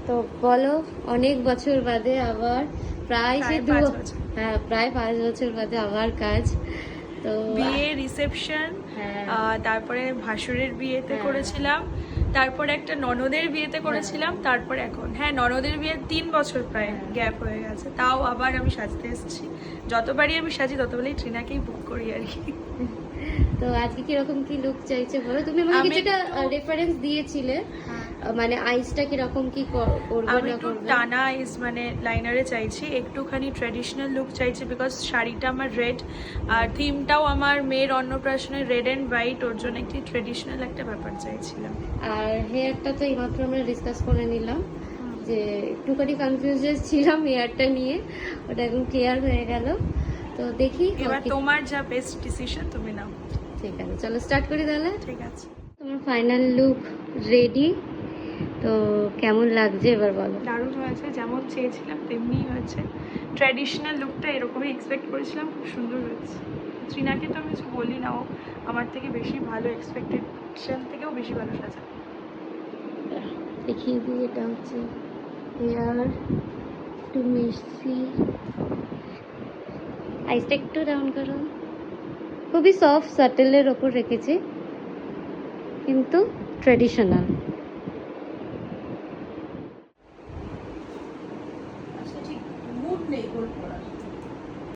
তো বলো, অনেক বছর বাদে আবার প্রায় সে প্রায় 5 বছর। হ্যাঁ, প্রায় 5 বছর বাদে আবার কাজ। তো বিয়ে, রিসেপশন, হ্যাঁ তারপরে ভাসুরের বিয়েতে হ্যাঁ করেছিলাম, তারপরে একটা ননদের বিয়েতে করেছিলাম, তারপর এখন ননদের বিয়ে 3 বছর প্রায় হ্যাঁ। গ্যাপ হয়ে গেছে, তাও আবার আমি সাজতে এসেছি। যতবারই আমি সাজি ততবারই ট্রিনাকেই বুক করি আর কি। তো আজকে কিরকম কি লুক চাইছে বলো, তুমি আমাকে আমি কিছুটা একটু- রেফারেন্স দিয়েছিলে, মানে আইসটা কিরকম কি করবে আমি না একটু করবে। টানা আইস মানে লাইনারে চাইছি, একটুখানি ট্র্যাডিশনাল লুক চাইছি, বিকজ শাড়িটা আমার রেড, আর থিমটাও আমার মেয়ের অন্নপ্রাশনের রেড অ্যান্ড হোয়াইট, ওর জন্য একটি ট্র্যাডিশনাল একটা ব্যাপার চাইছিলাম। আর হেয়ারটা তো এইমাত্র আমরা ডিসকাস করে নিলাম, যে একটুখানি কনফিউজড ছিলাম হেয়ারটা নিয়ে, ওটা এখন ক্লিয়ার হয়ে গেল। তো দেখি এবার তোমার যা বেস্ট ডিসিশন তুমি নাও। ঠিক আছে, চলো স্টার্ট করি তাহলে। ঠিক আছে। তোমার ফাইনাল লুক রেডি, তো কেমন লাগছে এবার বলো। দারুণ হয়েছে, যেমন চেয়েছিলাম তেমনিই হয়েছে। ট্র্যাডিশনাল লুকটা এরকমই এক্সপেক্ট করেছিলাম, খুব সুন্দর হয়েছে। ত্রিনাকে তো আমি কিছু বলি না, ও আমার থেকে বেশি ভালো, এক্সপেকটেশন থেকেও বেশি ভালো সাজা। দেখিয়ে দিই, এটা হচ্ছে হেয়ার, একটু মিশি, আইসটা একটু ডাউন করো। খুবই সফট সাটেলের ওপর রেখেছি, কিন্তু ট্র্যাডিশনাল।